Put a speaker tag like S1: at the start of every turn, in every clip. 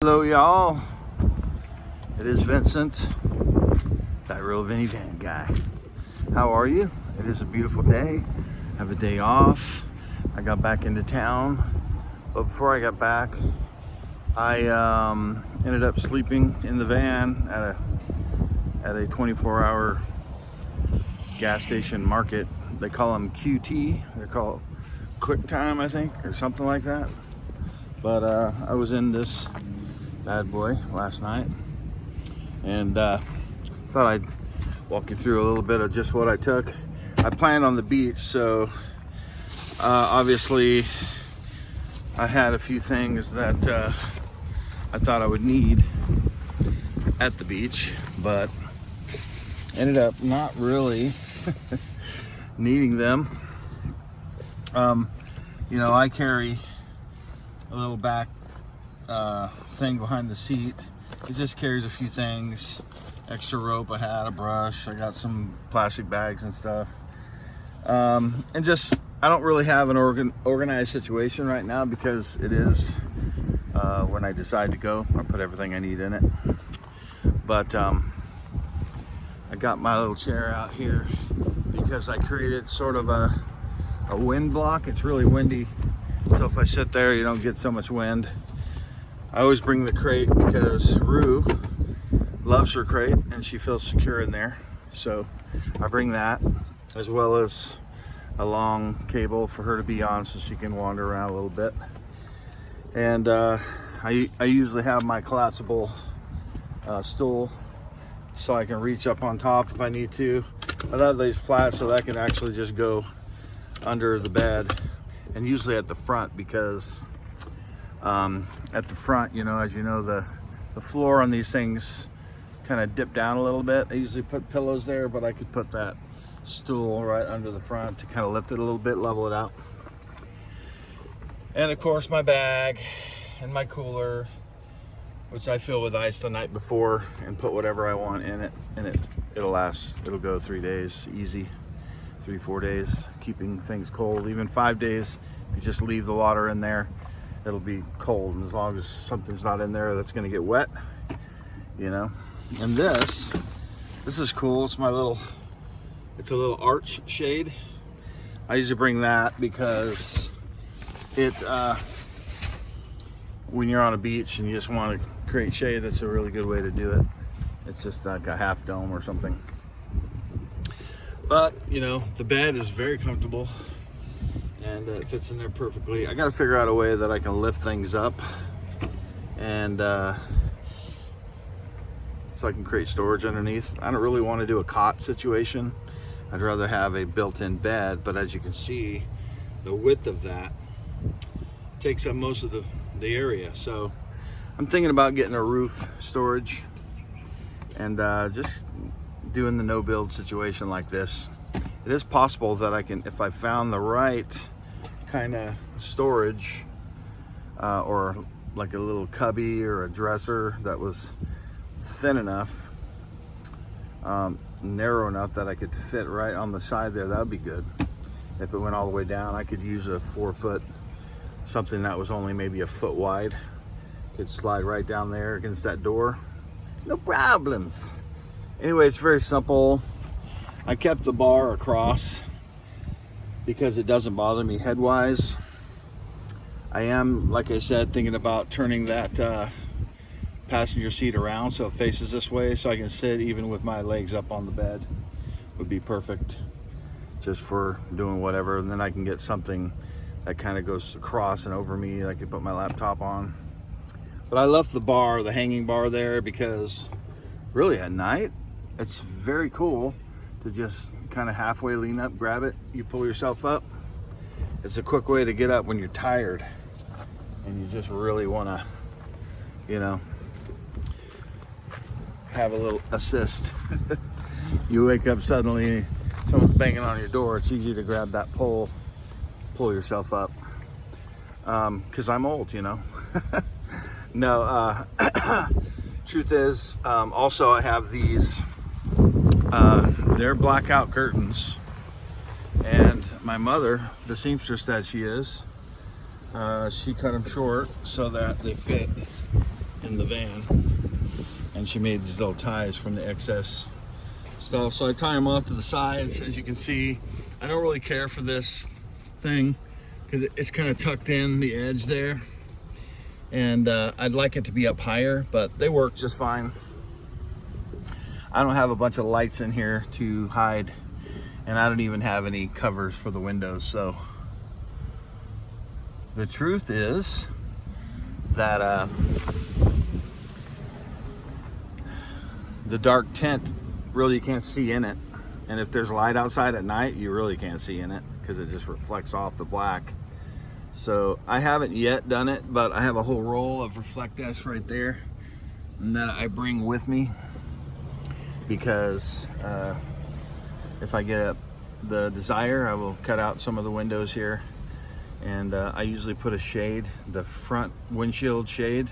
S1: Hello y'all, it is Vincent, that real Vinny Van guy. How are you? It is a beautiful day. I have a day off. I got back into town, but before I got back, I ended up sleeping in the van at a 24-hour gas station market. They call them QT. They're called Quick Time, I think, or something like that. But I was in this bad boy last night, and thought I'd walk you through a little bit of just what I took. I planned on the beach, so obviously I had a few things that I thought I would need at the beach, but ended up not really needing them. You know, I carry a little back thing behind the seat. It just carries a few things, extra rope. I had a brush, I got some plastic bags and stuff, and just I don't really have an organized situation right now, because it is when I decide to go, I put everything I need in it. But I got my little chair out here because I created sort of a wind block. It's really windy, so if I sit there, you don't get so much wind. I always bring the crate because Rue loves her crate and she feels secure in there. So I bring that, as well as a long cable for her to be on so she can wander around a little bit. And I usually have my collapsible stool so I can reach up on top if I need to. That lays flat so that can actually just go under the bed, and usually at the front, because at the front, you know, as you know, the floor on these things kind of dip down a little bit. I usually put pillows there, but I could put that stool right under the front to kind of lift it a little bit, level it out. And of course my bag and my cooler, which I fill with ice the night before and put whatever I want in it, and it'll last. It'll go 3 days easy, 3-4 days, keeping things cold. Even 5 days, if you just leave the water in there, it'll be cold, and as long as something's not in there that's going to get wet, you know. And this is cool. It's a little arch shade. I usually bring that because it when you're on a beach and you just want to create shade, that's a really good way to do it. It's just like a half dome or something. But you know, the bed is very comfortable and it fits in there perfectly. I got to figure out a way that I can lift things up, and so I can create storage underneath. I don't really want to do a cot situation. I'd rather have a built-in bed, but as you can see, the width of that takes up most of the area. So I'm thinking about getting a roof storage and just doing the no-build situation like this. It is possible that I can, if I found the right kind of storage, or like a little cubby or a dresser that was thin enough, narrow enough that I could fit right on the side there, that would be good. If it went all the way down, I could use a 4-foot, something that was only maybe a foot wide. Could slide right down there against that door, no problems. Anyway, it's very simple. I kept the bar across because it doesn't bother me headwise. I am, like I said, thinking about turning that passenger seat around so it faces this way, so I can sit even with my legs up on the bed. Would be perfect just for doing whatever, and then I can get something that kind of goes across and over me. I could put my laptop on. But I left the bar, the hanging bar there, because really at night it's very cool to just kind of halfway lean up, grab it, you pull yourself up. It's a quick way to get up when you're tired and you just really want to, you know, have a little assist. You wake up suddenly, someone's banging on your door, it's easy to grab that pole, pull yourself up. Because I'm old, you know. No, truth is, also I have these, they're blackout curtains, and my mother, the seamstress that she is, she cut them short so that they fit in the van, and she made these little ties from the excess stuff. So I tie them off to the sides. As you can see, I don't really care for this thing because it's kind of tucked in the edge there, and I'd like it to be up higher, but they work just fine. I don't have a bunch of lights in here to hide, and I don't even have any covers for the windows. So the truth is that the dark tint, really you can't see in it, and if there's light outside at night, you really can't see in it because it just reflects off the black. So I haven't yet done it, but I have a whole roll of Reflectess right there, and that I bring with me because if I get the desire, I will cut out some of the windows here, and I usually put a shade, the front windshield shade,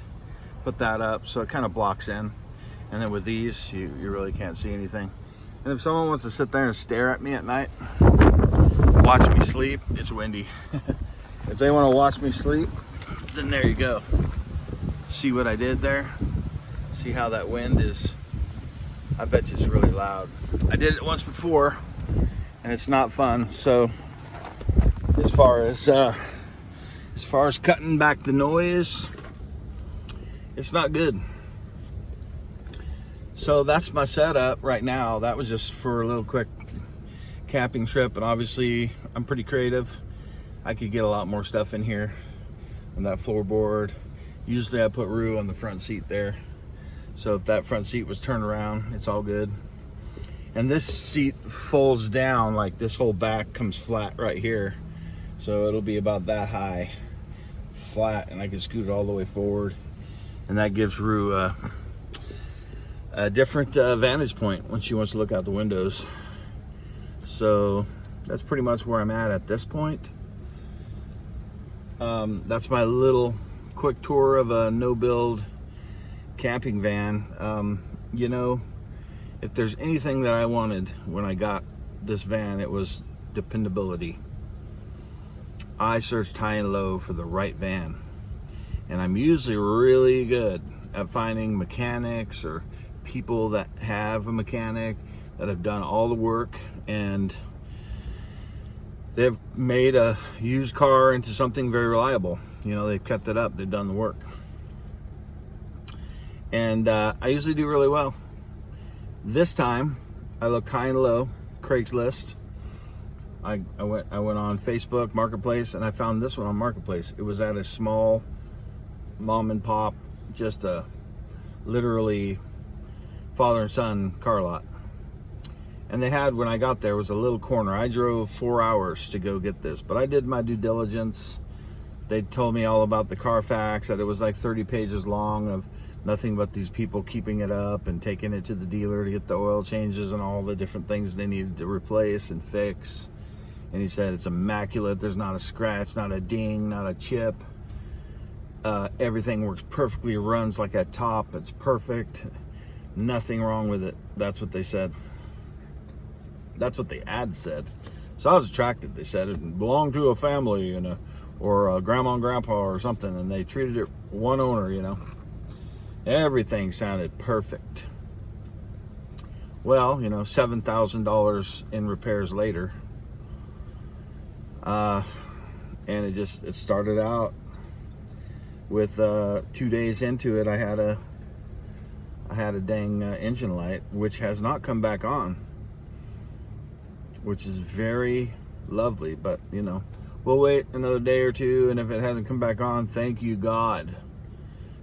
S1: put that up so it kind of blocks in. And then with these, you really can't see anything. And if someone wants to sit there and stare at me at night, watch me sleep, it's windy. If they want to watch me sleep, then there you go. See what I did there? See how that wind is? I bet you it's really loud. I did it once before, and it's not fun. So as far as cutting back the noise, it's not good. So that's my setup right now. That was just for a little quick camping trip, and obviously I'm pretty creative. I could get a lot more stuff in here on that floorboard. Usually I put Rue on the front seat there, so if that front seat was turned around, it's all good. And this seat folds down, like this whole back comes flat right here, so it'll be about that high flat, and I can scoot it all the way forward, and that gives Rue a different vantage point when she wants to look out the windows. So that's pretty much where I'm at this point. That's my little quick tour of a no-build camping van. You know, if there's anything that I wanted when I got this van, it was dependability. I searched high and low for the right van, and I'm usually really good at finding mechanics or people that have a mechanic that have done all the work, and they've made a used car into something very reliable. You know, they've kept it up, they've done the work, and I usually do really well. This time I looked high and low, Craigslist. I went on Facebook Marketplace, and I found this one on Marketplace. It was at a small mom and pop, just a literally father and son car lot. And they had, when I got there, was a little corner. I drove 4 hours to go get this, but I did my due diligence. They told me all about the Carfax, that it was like 30 pages long of nothing but these people keeping it up and taking it to the dealer to get the oil changes and all the different things they needed to replace and fix. And he said it's immaculate. There's not a scratch, not a ding, not a chip. Everything works perfectly, runs like a top. It's perfect. Nothing wrong with it. That's what they said. That's what the ad said. So I was attracted. They said it belonged to a family and or a grandma and grandpa or something, and they treated it one owner, you know. Everything sounded perfect. Well, you know, $7,000 in repairs later. And it started out with 2 days into it, I had a dang engine light, which has not come back on, which is very lovely. But you know, we'll wait another day or two, and if it hasn't come back on, thank you God,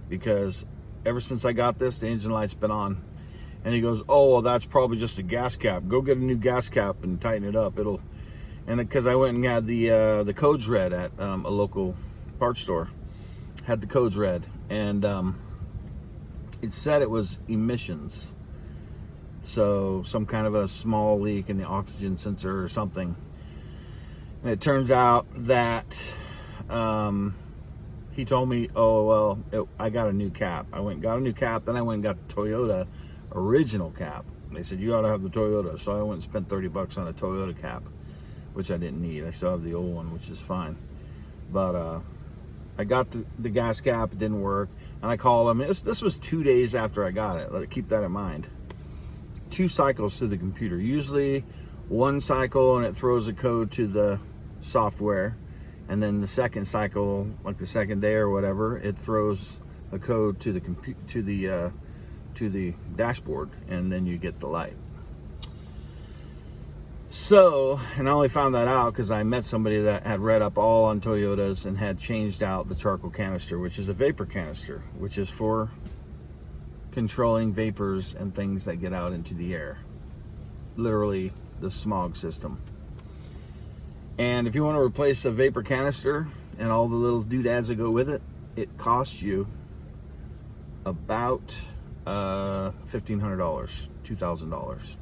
S1: because ever since I got this, the engine light's been on. And he goes, oh, well, that's probably just a gas cap. Go get a new gas cap and tighten it up. It'll. And because I went and had the codes read at a local parts store, had the codes read, and it said it was emissions, so some kind of a small leak in the oxygen sensor or something. And it turns out that he told me, oh well, I got a new cap. I went and got a new cap, then I went and got the Toyota original cap. They said you ought to have the Toyota, so I went and spent $30 on a Toyota cap, which I didn't need. I still have the old one, which is fine. But I got the gas cap, it didn't work, and I called him. This was 2 days after I got it. Keep that in mind. 2 cycles to the computer. Usually 1 cycle and it throws a code to the software, and then the second cycle, like the second day or whatever, it throws a code to the dashboard, and then you get the light. So, and I only found that out because I met somebody that had read up all on Toyotas and had changed out the charcoal canister, which is a vapor canister, which is for controlling vapors and things that get out into the air. Literally the smog system. And if you want to replace a vapor canister and all the little doodads that go with it, it costs you about $1,500, $2,000.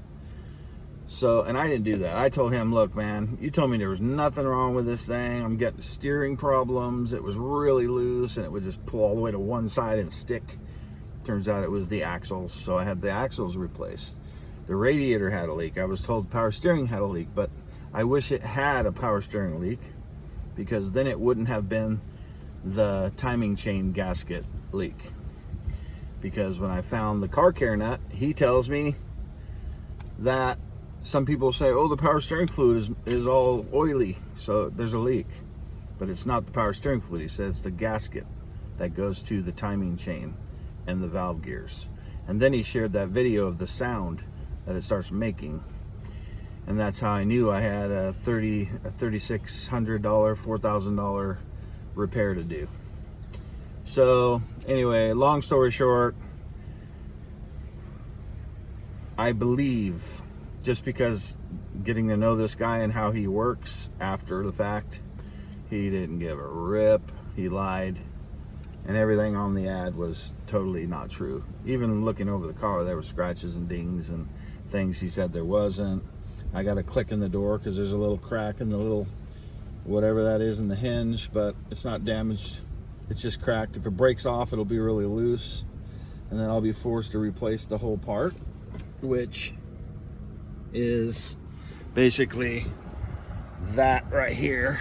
S1: So, and I didn't do that. I told him, look, man, you told me there was nothing wrong with this thing. I'm getting steering problems. It was really loose and it would just pull all the way to one side and stick. Turns out it was the axles. So I had the axles replaced. The radiator had a leak. I was told power steering had a leak, but I wish it had a power steering leak, because then it wouldn't have been the timing chain gasket leak. Because when I found the car care nut, he tells me that some people say, oh, the power steering fluid is all oily, so there's a leak. But it's not the power steering fluid. He says it's the gasket that goes to the timing chain and the valve gears. And then he shared that video of the sound that it starts making. And that's how I knew I had a $3,600, $4,000 repair to do. So anyway, long story short, I believe, just because getting to know this guy and how he works after the fact, he didn't give a rip. He lied, and everything on the ad was totally not true. Even looking over the car, there were scratches and dings and things he said there wasn't. I got a click in the door because there's a little crack in the little whatever that is in the hinge, but it's not damaged. It's just cracked. If it breaks off, it'll be really loose, and then I'll be forced to replace the whole part, which is basically that right here.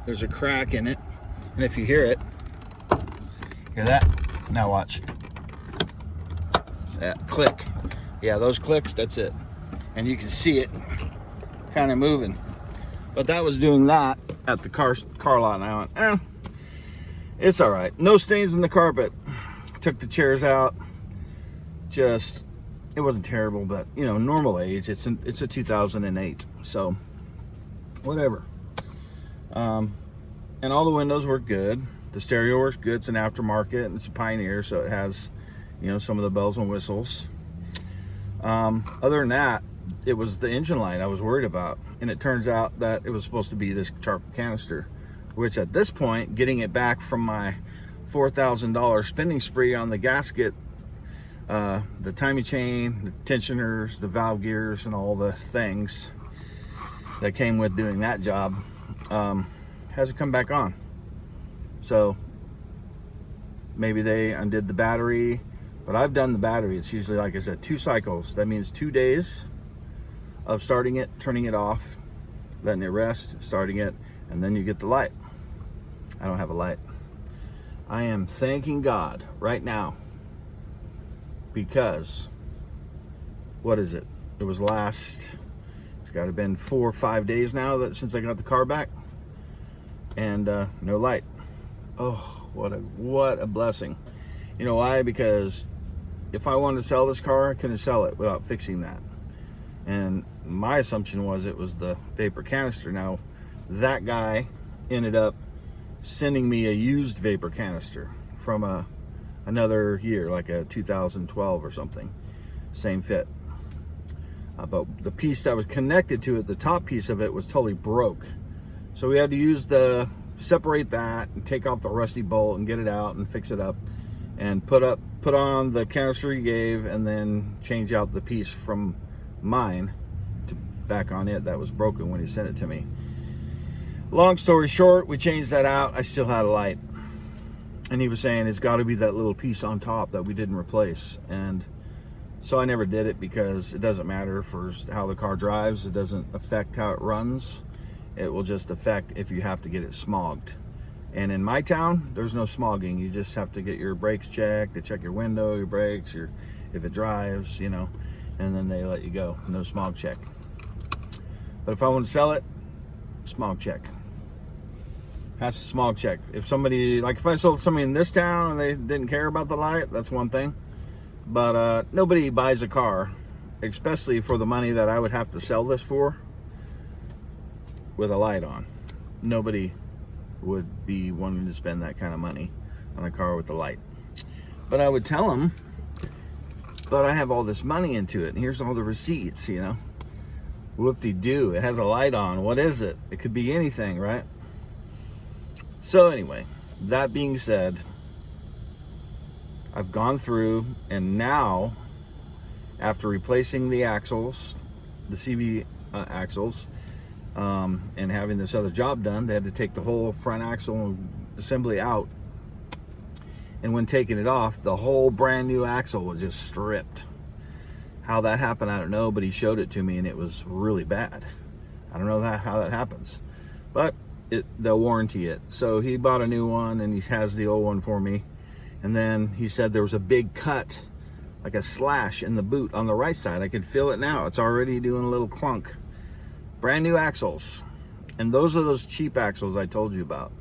S1: There's a crack in it, and if you hear it, hear that? Now watch. That click. Yeah, those clicks, that's it. And you can see it kind of moving. But that was doing that at the car lot, and I went, it's all right. No stains in the carpet. Took the chairs out. Just, it wasn't terrible, but you know, normal age. It's a 2008, so whatever. And all the windows work good. The stereo works good. It's an aftermarket, and it's a Pioneer, so it has, you know, some of the bells and whistles. Other than that, it was the engine light I was worried about, and it turns out that it was supposed to be this charcoal canister, which at this point, getting it back from my $4,000 spending spree on the gasket, the timing chain, the tensioners, the valve gears, and all the things that came with doing that job, hasn't come back on. So maybe they undid the battery, but I've done the battery. It's usually, like I said, 2 cycles. That means 2 days of starting it, turning it off, letting it rest, starting it, and then you get the light. I don't have a light. I am thanking God right now, because what is it? It was it's got to have been 4 or 5 days now since I got the car back, and no light. Oh, what a blessing. You know why? Because if I wanted to sell this car, I couldn't sell it without fixing that. And my assumption was it was the vapor canister. Now, that guy ended up sending me a used vapor canister from another year, like a 2012 or something. Same fit. But the piece that was connected to it, the top piece of it, was totally broke. So we had to use separate that and take off the rusty bolt and get it out and fix it up and put on the canister he gave, and then change out the piece from mine to back on it that was broken when he sent it to me. Long story short, we changed that out. I still had a light, and he was saying it's got to be that little piece on top that we didn't replace. And so I never did it, because it doesn't matter for how the car drives. It doesn't affect how it runs. It will just affect if you have to get it smogged. And in my town, there's no smogging. You just have to get your brakes checked. They check your window, your brakes, if it drives, you know, and then they let you go. No smog check. But if I want to sell it, smog check. That's a smog check. If somebody, like if I sold somebody in this town and they didn't care about the light, that's one thing. But nobody buys a car, especially for the money that I would have to sell this for, with a light on. Nobody would be wanting to spend that kind of money on a car with the light. But I would tell them, but I have all this money into it, and here's all the receipts, you know. Whoop-de-doo, it has a light on. What is it? It could be anything, right? So anyway, that being said, I've gone through, and now, after replacing the axles, the CV axles, and having this other job done, they had to take the whole front axle assembly out. And when taking it off, the whole brand new axle was just stripped. How that happened, I don't know, but he showed it to me and it was really bad. I don't know how that happens, but they'll warranty it. So he bought a new one and he has the old one for me. And then he said there was a big cut, like a slash in the boot on the right side. I could feel it now. It's already doing a little clunk. Brand new axles. And those are those cheap axles I told you about.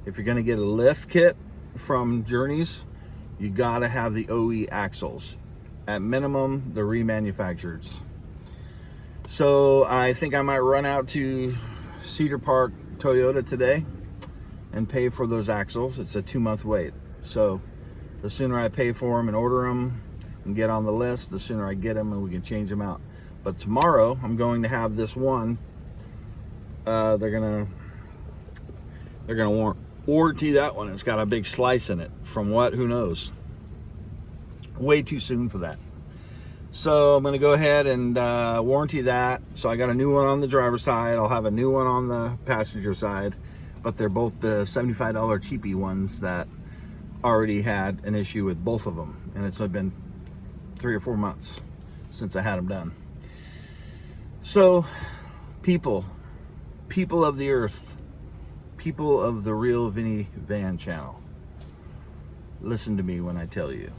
S1: If you're gonna get a lift kit from Journeys, you gotta have the OE axles. At minimum, the remanufactureds. So I think I might run out to Cedar Park Toyota today and pay for those axles. It's a 2-month wait. So the sooner I pay for them and order them and get on the list, the sooner I get them and we can change them out. But tomorrow I'm going to have this one. They're gonna warranty that one. It's got a big slice in it. From what? Who knows? Way too soon for that. So I'm going to go ahead and warranty that. So I got a new one on the driver's side. I'll have a new one on the passenger side. But they're both the $75 cheapy ones that already had an issue with both of them. And it's been 3 or 4 months since I had them done. So people of the earth, people of the Real Vinny Van channel, listen to me when I tell you.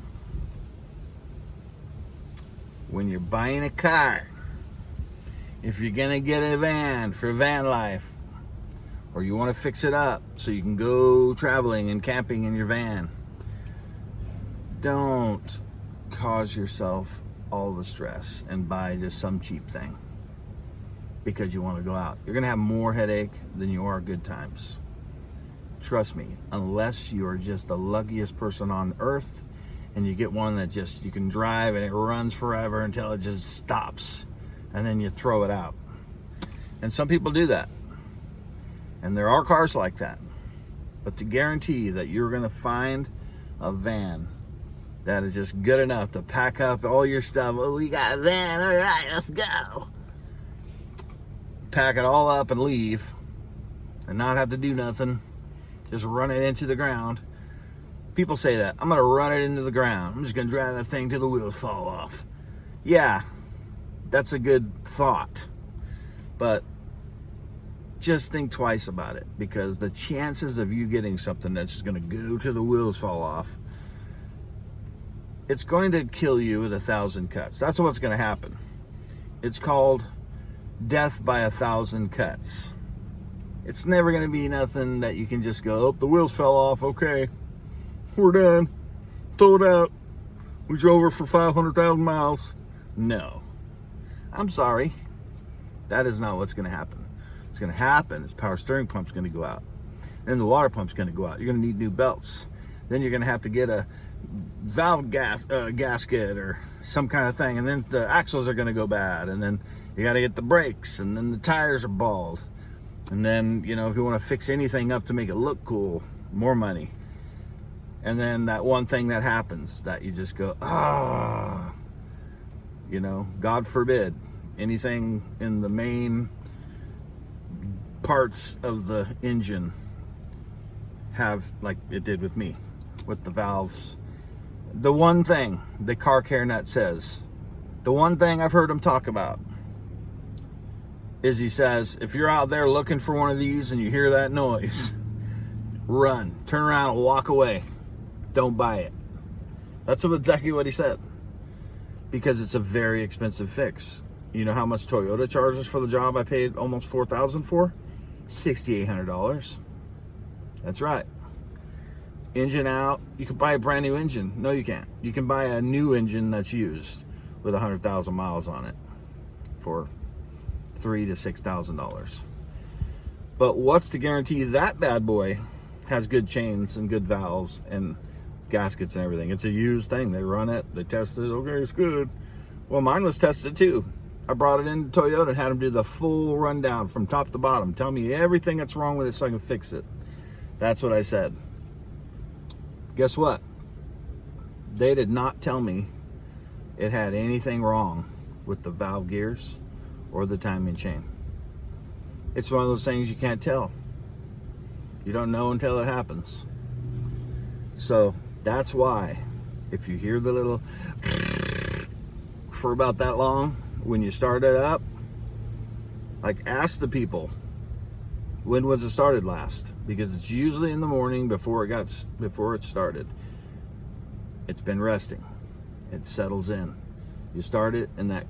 S1: When you're buying a car, if you're gonna get a van for van life, or you want to fix it up so you can go traveling and camping in your van, don't cause yourself all the stress and buy just some cheap thing because you want to go out. You're gonna have more headache than you are good times. Trust me, unless you are just the luckiest person on earth and you get one that just you can drive and it runs forever until it just stops and then you throw it out. And some people do that. And there are cars like that. But to guarantee that you're going to find a van that is just good enough to pack up all your stuff. Oh, we got a van. All right, let's go. Pack it all up and leave and not have to do nothing. Just run it into the ground. People say that. I'm going to run it into the ground. I'm just going to drive that thing till the wheels fall off. Yeah, that's a good thought. But just think twice about it, because the chances of you getting something that's just going to go till the wheels fall off, it's going to kill you with 1,000 cuts. That's what's going to happen. It's called death by 1,000 cuts. It's never going to be nothing that you can just go, oh, the wheels fell off, okay, we're done, throw it out, we drove her for 500,000 miles. No, I'm sorry, that is not what's going to happen. What's going to happen is power steering pump's going to go out, then the water pump's going to go out. You're going to need new belts, then you're going to have to get a valve gasket or some kind of thing, and then the axles are going to go bad, and then you got to get the brakes, and then the tires are bald, and then, you know, if you want to fix anything up to make it look cool, more money. And then that one thing that happens that you just go, ah, you know, God forbid anything in the main parts of the engine have, like it did with me, with the valves. The one thing the car care nut says, the one thing I've heard him talk about is he says, if you're out there looking for one of these and you hear that noise, run, turn around and walk away. Don't buy it. That's exactly what he said. Because it's a very expensive fix. You know how much Toyota charges for the job I paid almost $4,000 for? $6,800. That's right. Engine out. You can buy a brand new engine. No, you can't. You can buy a new engine that's used with 100,000 miles on it for $3,000 to $6,000. But what's to guarantee that bad boy has good chains and good valves and gaskets and everything? It's a used thing. They run it, they test it. Okay, it's good. Well, mine was tested too. I brought it into Toyota and had them do the full rundown from top to bottom. Tell me everything that's wrong with it so I can fix it. That's what I said. Guess what? They did not tell me it had anything wrong with the valve gears or the timing chain. It's one of those things you can't tell. You don't know until it happens. So that's why if you hear the little for about that long when you start it up, like ask the people, when was it started last? Because it's usually in the morning before it started. It's been resting. It settles in. You start it and that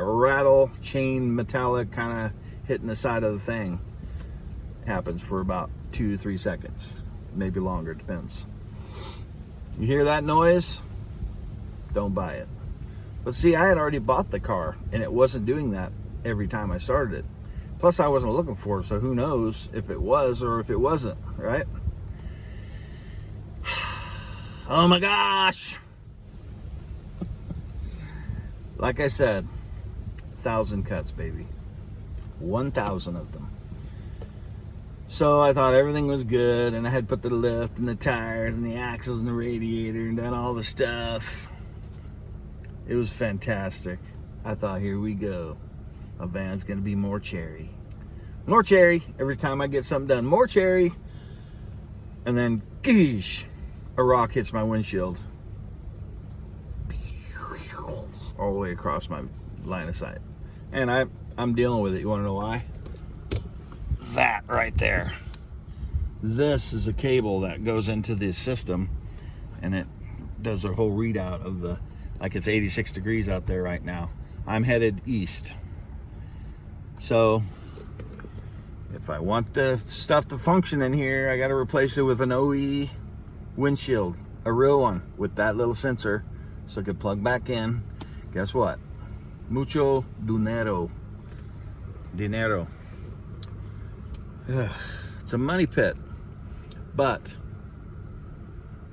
S1: rattle, chain, metallic kind of hitting the side of the thing happens for about 2 to 3 seconds, maybe longer, depends. You hear that noise? Don't buy it. But see, I had already bought the car and it wasn't doing that every time I started it. Plus, I wasn't looking for it, so who knows if it was or if it wasn't, right? Oh my gosh! Like I said, 1,000 cuts, baby. 1,000 of them. So I thought everything was good, and I had put the lift and the tires and the axles and the radiator and done all the stuff. It was fantastic. I thought, here we go. My van's gonna be more cherry. More cherry. Every time I get something done, more cherry. And then, geesh, a rock hits my windshield. All the way across my line of sight. And I'm dealing with it. You wanna know why? That right there. This is a cable that goes into the system and it does a whole readout of the, like it's 86 degrees out there right now. I'm headed east. So if I want the stuff to function in here, I got to replace it with an OE windshield, a real one with that little sensor so I could plug back in. Guess what? Mucho dinero. It's a money pit, but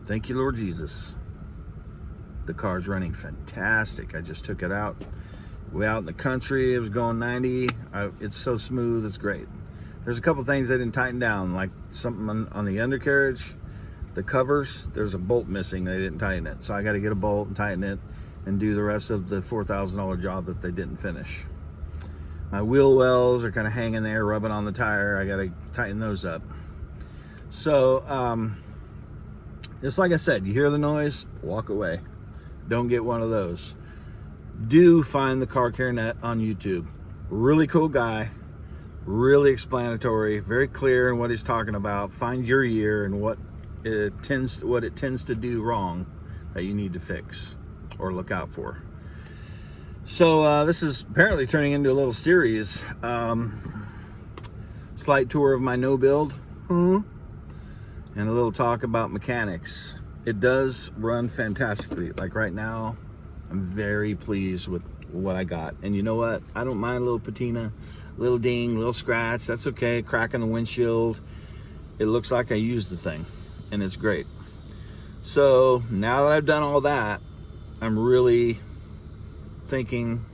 S1: thank you, Lord Jesus. The car's running fantastic. I just took it out. Way out in the country, it was going 90. It's so smooth, it's great. There's a couple things I didn't tighten down, like something on the undercarriage, the covers, there's a bolt missing, they didn't tighten it. So I got to get a bolt and tighten it and do the rest of the $4,000 job that they didn't finish. My wheel wells are kind of hanging there, rubbing on the tire. I got to tighten those up. So, just like I said, you hear the noise, walk away. Don't get one of those. Do find the Car Care Net on YouTube. Really cool guy, really explanatory, very clear in what he's talking about. Find your year and what it tends to do wrong that you need to fix or look out for. So this is apparently turning into a little series. Slight tour of my no build and a little talk about mechanics. It does run fantastically. Like right now, I'm very pleased with what I got. And you know what? I don't mind a little patina, little ding, little scratch. That's okay. Crack in the windshield. It looks like I used the thing and it's great. So now that I've done all that, I'm really thinking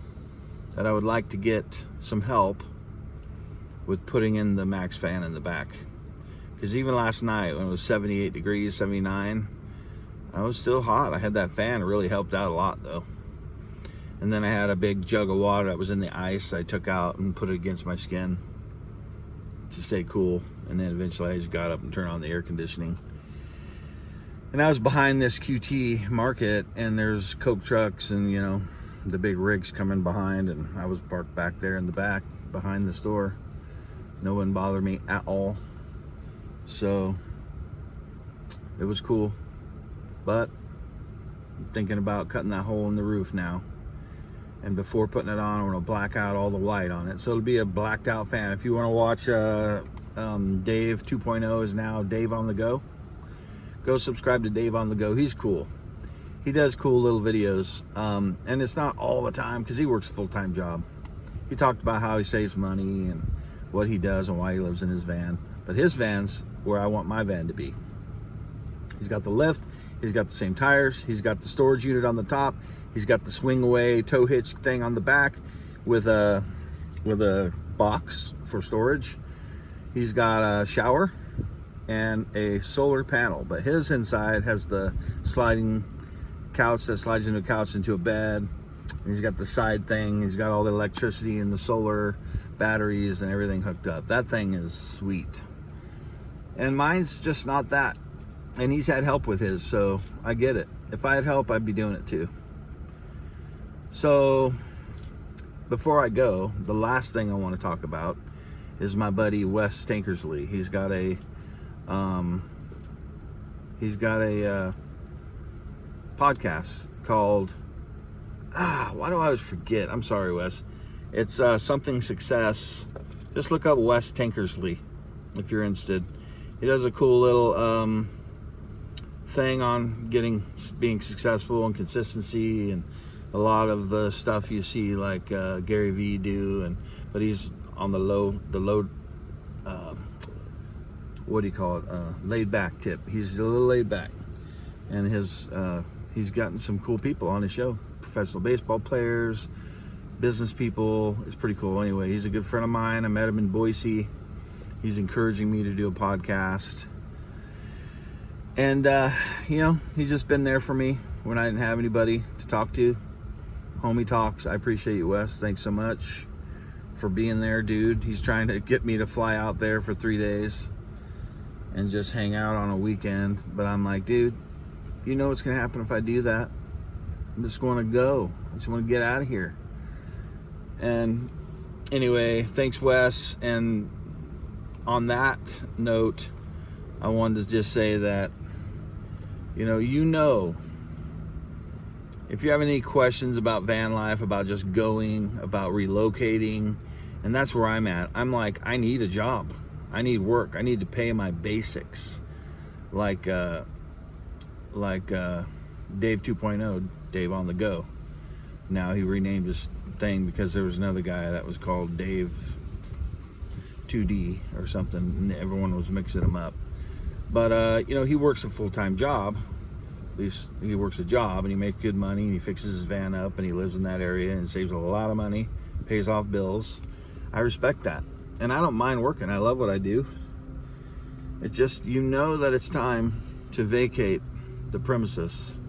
S1: that I would like to get some help with putting in the max fan in the back. Because even last night when it was 78 degrees, 79, I was still hot. I had that fan. It really helped out a lot though. And then I had a big jug of water that was in the ice I took out and put it against my skin to stay cool. And then eventually I just got up and turned on the air conditioning. And I was behind this QT market and there's Coke trucks and, you know, the big rigs coming behind, and I was parked back there in the back behind the store. No one bothered me at all. So it was cool, but I'm thinking about cutting that hole in the roof now. And before putting it on, I'm gonna black out all the white on it. So it'll be a blacked out fan. If you wanna watch Dave 2.0 is now Dave on the Go. Go subscribe to Dave on the Go. He's cool. He does cool little videos. And it's not all the time because he works a full-time job. He talked about how he saves money and what he does and why he lives in his van. But his van's where I want my van to be. He's got the lift, he's got the same tires, he's got the storage unit on the top, he's got the swing away tow hitch thing on the back with a box for storage. He's got a shower and a solar panel, but his inside has the sliding couch that slides into a couch into a bed. And he's got the side thing, he's got all the electricity and the solar batteries and everything hooked up. That thing is sweet. And mine's just not that. And he's had help with his, so I get it. If I had help, I'd be doing it too. So before I go, the last thing I want to talk about is my buddy Wes Tankersley. He's got a podcast called why do I always forget? I'm sorry, Wes. It's something success. Just look up Wes Tankersley if you're interested. He does a cool little thing on being successful and consistency and a lot of the stuff you see like Gary Vee do, but he's on the low what do you call it, laid back tip. He's a little laid back, and he's gotten some cool people on his show, professional baseball players, business people. It's pretty cool. Anyway, he's a good friend of mine. I met him in Boise. He's encouraging me to do a podcast. And, he's just been there for me when I didn't have anybody to talk to. Homie talks. I appreciate you, Wes. Thanks so much for being there, dude. He's trying to get me to fly out there for 3 days and just hang out on a weekend. But I'm like, dude, you know what's going to happen if I do that? I'm just going to go. I just want to get out of here. And anyway, thanks, Wes. And on that note, I wanted to just say that, if you have any questions about van life, about just going, about relocating, and that's where I'm at. I'm like, I need a job. I need work. I need to pay my basics. Like Dave 2.0, Dave on the Go. Now he renamed his thing because there was another guy that was called Dave 2D or something, and everyone was mixing them up. But he works a full-time job. At least he works a job, and he makes good money, and he fixes his van up, and he lives in that area and saves a lot of money, pays off bills. I respect that, and I don't mind working. I love what I do. It's just, that it's time to vacate the premises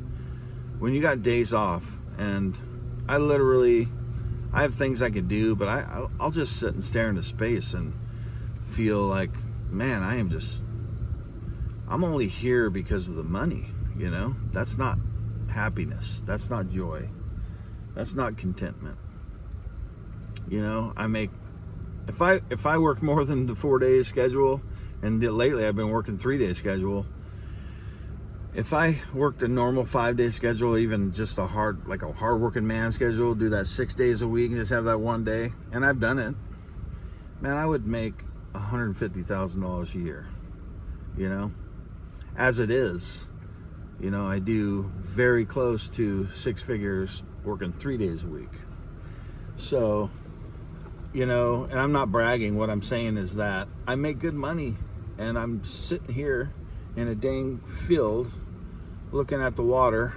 S1: when you got days off. And I have things I could do, but I'll just sit and stare into space and feel like, man, I'm only here because of the money. That's not happiness. That's not joy. That's not contentment. If I work more than the 4 days schedule, and lately I've been working 3 day schedule. If I worked a normal 5 day schedule, even just a hard working man schedule, do that 6 days a week and just have that 1 day, and I've done it, man, I would make $150,000 a year. As it is, I do very close to 6 figures working 3 days a week. So, and I'm not bragging. What I'm saying is that I make good money, and I'm sitting here in a dang field looking at the water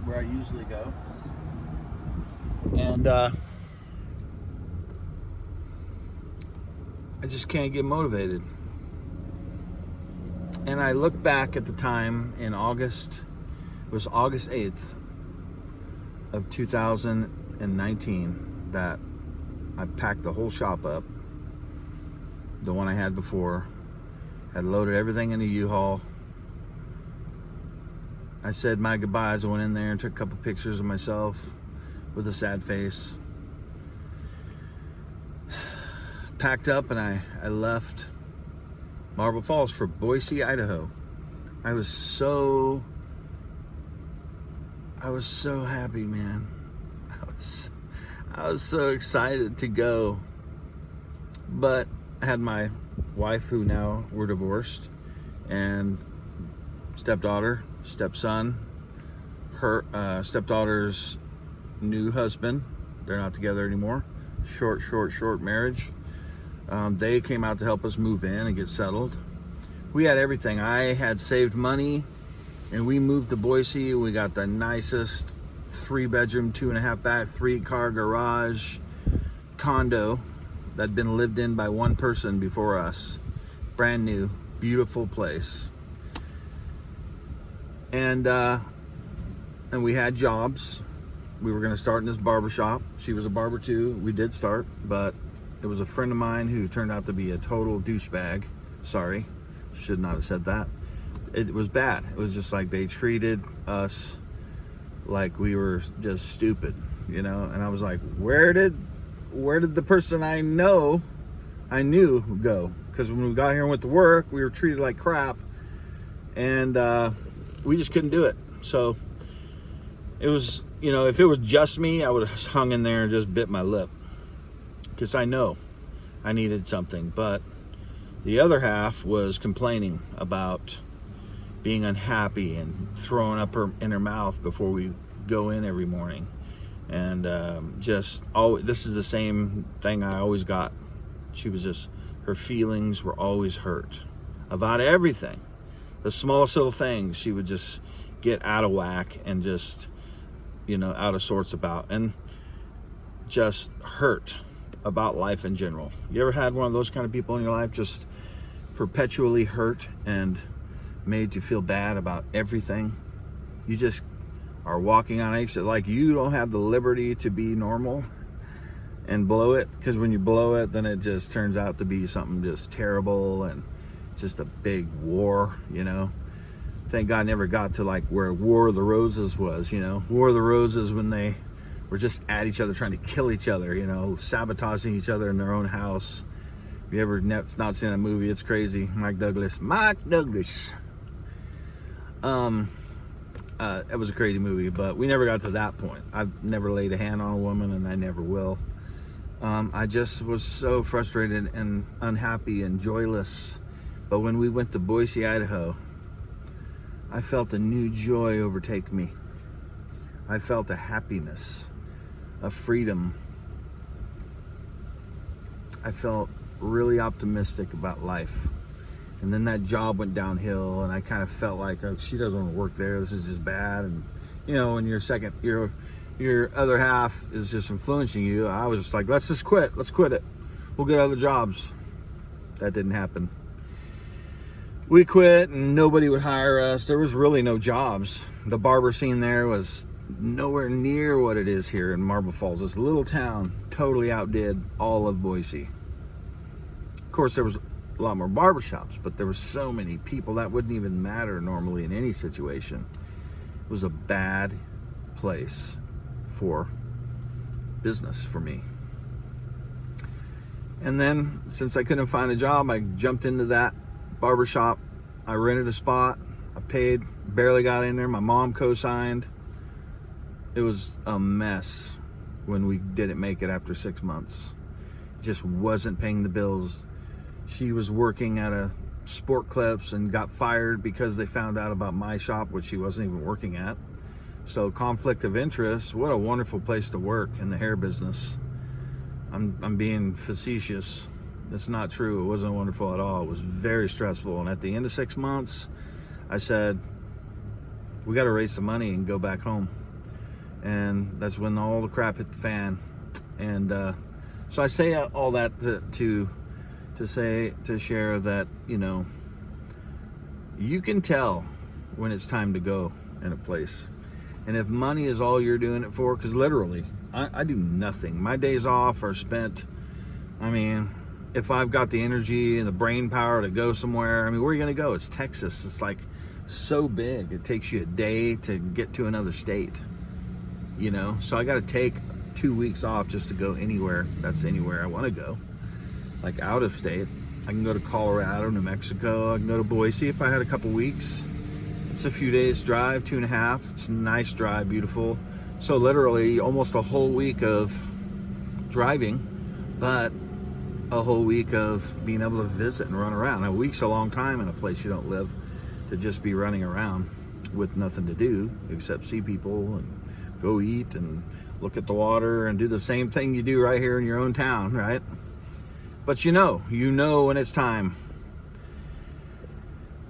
S1: where I usually go. And I just can't get motivated. And I look back at the time in August, it was August 8th of 2019 that I packed the whole shop up, the one I had before, had loaded everything in a U-Haul. I said my goodbyes. I went in there and took a couple pictures of myself with a sad face. Packed up and I left. Marble Falls for Boise, Idaho. I was so happy, man. I was so excited to go. But I had my wife, who now we're divorced, and stepdaughter, stepson, her stepdaughter's new husband. They're not together anymore. Short marriage. They came out to help us move in and get settled. We had everything. I had saved money, and we moved to Boise. We got the nicest 3-bedroom, 2.5 bath, 3-car garage condo that'd been lived in by one person before us. Brand new, beautiful place. And we had jobs. We were going to start in this barber shop. She was a barber too. We did start, but it was a friend of mine who turned out to be a total douchebag. Sorry, should not have said that. It was bad. It was just like they treated us like we were just stupid, you know. And I was like, where did the person I knew go? Because when we got here and went to work, we were treated like crap, and we just couldn't do it. So it was, you know, if it was just me, I would have hung in there and just bit my lip, because I know I needed something. But the other half was complaining about being unhappy and throwing up in her mouth before we go in every morning. And this is the same thing I always got. She was just, her feelings were always hurt about everything. The smallest little things she would just get out of whack and just, you know, out of sorts about, and just hurt about life in general. You ever had one of those kind of people in your life, just perpetually hurt and made you feel bad about everything? You just are walking on eggshells, like you don't have the liberty to be normal and blow it, because when you blow it, then it just turns out to be something just terrible and just a big war, you know. Thank God I never got to like where War of the Roses was, you know. War of the Roses, when they were just at each other, trying to kill each other, you know, sabotaging each other in their own house. If you ever not seen that movie, it's crazy. Mike Douglas. It was a crazy movie, but we never got to that point. I've never laid a hand on a woman, and I never will. I just was so frustrated and unhappy and joyless. But when we went to Boise, Idaho, I felt a new joy overtake me. I felt a happiness, a freedom. I felt really optimistic about life. And then that job went downhill, and I kind of felt like, oh, she doesn't want to work there. This is just bad. And, you know, when your other half is just influencing you, I was just like, let's just quit. Let's quit it. We'll get other jobs. That didn't happen. We quit, and nobody would hire us. There was really no jobs. The barber scene there was nowhere near what it is here in Marble Falls. This little town totally outdid all of Boise. Of course, there was a lot more barbershops, but there were so many people that wouldn't even matter normally in any situation. It was a bad place for business for me. And then, since I couldn't find a job, I jumped into that barbershop. I rented a spot. I paid, barely got in there. My mom co-signed. It was a mess when we didn't make it after 6 months. It just wasn't paying the bills. She was working at a Sport Clips and got fired because they found out about my shop, which she wasn't even working at. So conflict of interest. What a wonderful place to work in the hair business. I'm being facetious. It's not true. It wasn't wonderful at all. It was very stressful. And at the end of 6 months, I said, we got to raise some money and go back home. And that's when all the crap hit the fan. And so I say all that to share that, you know, you can tell when it's time to go in a place. And if money is all you're doing it for, because literally, I do nothing. My days off are spent, I mean, if I've got the energy and the brain power to go somewhere, I mean, where are you going to go? It's Texas. It's like so big. It takes you a day to get to another state, you know? So I got to take 2 weeks off just to go anywhere. That's anywhere I want to go. Like out of state. I can go to Colorado, New Mexico. I can go to Boise if I had a couple weeks. It's a few days drive, 2.5. It's a nice drive, beautiful. So literally almost a whole week of driving, but a whole week of being able to visit and run around. A week's a long time in a place you don't live to just be running around with nothing to do except see people and go eat and look at the water and do the same thing you do right here in your own town, right? But you know when it's time.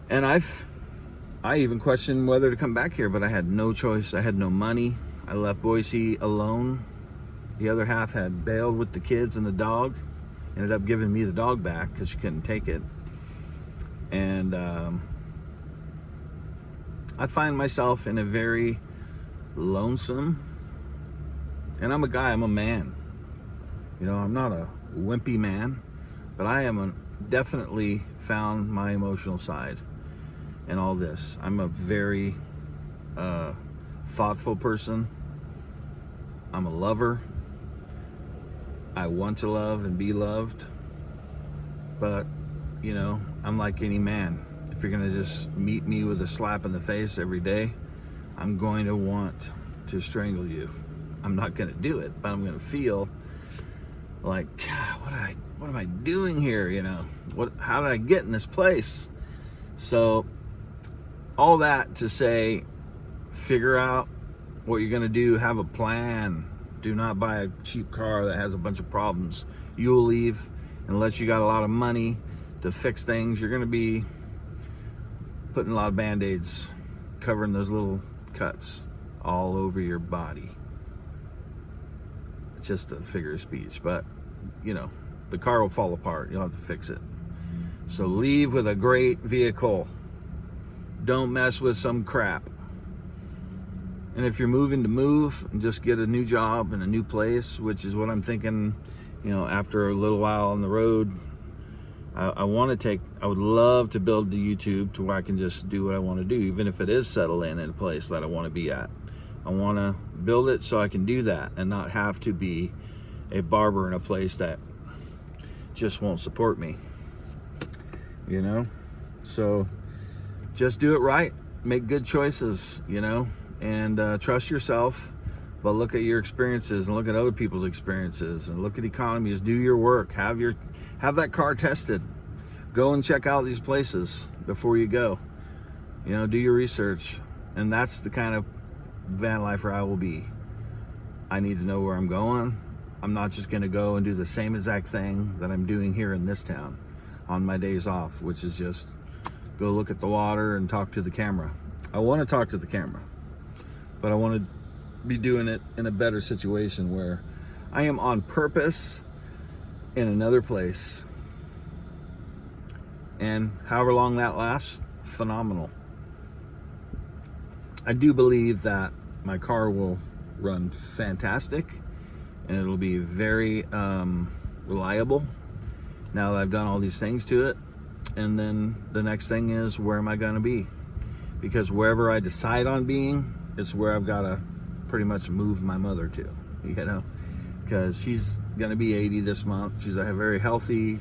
S1: And I even questioned whether to come back here, but I had no choice. I had no money. I left Boise alone. The other half had bailed with the kids and the dog. Ended up giving me the dog back because she couldn't take it. And I find myself in a very lonesome, and I'm a guy, I'm a man. You know, I'm not a wimpy man, but I am definitely found my emotional side in all this. I'm a very thoughtful person. I'm a lover. I want to love and be loved. But, you know, I'm like any man. If you're gonna just meet me with a slap in the face every day, I'm going to want to strangle you. I'm not gonna do it, but I'm gonna feel like, God, what am I doing here? You know, how did I get in this place? So all that to say, figure out what you're gonna do, have a plan. Do not buy a cheap car that has a bunch of problems. You'll leave unless you got a lot of money to fix things. You're gonna be putting a lot of band-aids, covering those little cuts all over your body. It's just a figure of speech, but you know, the car will fall apart. You'll have to fix it. So leave with a great vehicle. Don't mess with some crap. And if you're moving to move and just get a new job in a new place, which is what I'm thinking, you know, after a little while on the road, I would love to build the YouTube to where I can just do what I want to do, even if it is settle in a place that I want to be at. I want to build it so I can do that and not have to be a barber in a place that just won't support me, you know? So just do it right, make good choices, you know, and trust yourself, but look at your experiences and look at other people's experiences and look at economies. Do your work, have that car tested, go and check out these places before you go, you know, do your research. And that's the kind of van lifer I will be. I need to know where I'm going. I'm not just going to go and do the same exact thing that I'm doing here in this town on my days off, which is just go look at the water and talk to the camera. I want to talk to the camera, but I want to be doing it in a better situation where I am on purpose in another place, and however long that lasts, phenomenal. I do believe that my car will run fantastic and it'll be very reliable now that I've done all these things to it. And then the next thing is, where am I going to be? Because wherever I decide on being, it's where I've got to pretty much move my mother to, you know, because she's going to be 80 this month. She's a very healthy,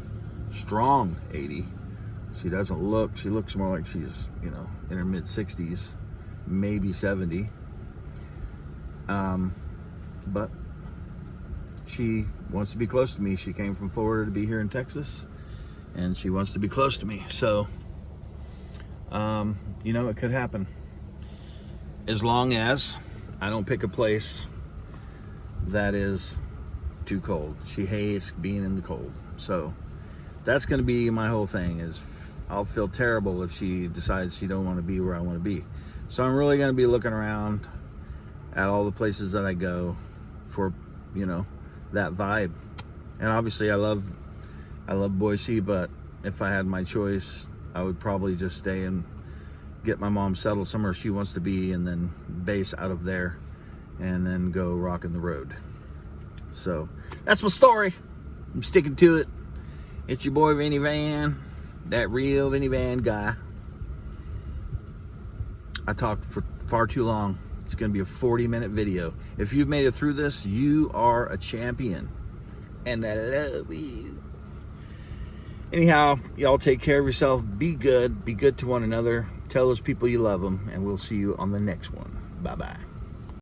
S1: strong 80. She looks more like she's, you know, in her mid 60s, maybe 70. But she wants to be close to me. She came from Florida to be here in Texas, and she wants to be close to me. So, you know, it could happen. As long as I don't pick a place that is too cold. She hates being in the cold. So that's going to be my whole thing, is I'll feel terrible if she decides she don't want to be where I want to be. So I'm really going to be looking around at all the places that I go for, you know, that vibe. And obviously I love Boise, but if I had my choice, I would probably just stay and get my mom settled somewhere she wants to be, and then base out of there and then go rocking the road. So that's my story. I'm sticking to it. It's your boy Vinny Van, that real Vinny Van guy. I talked for far too long. It's going to be a 40-minute video. If you've made it through this, you are a champion. And I love you. Anyhow, y'all take care of yourself. Be good to one another. Tell those people you love them, and we'll see you on the next one. Bye-bye.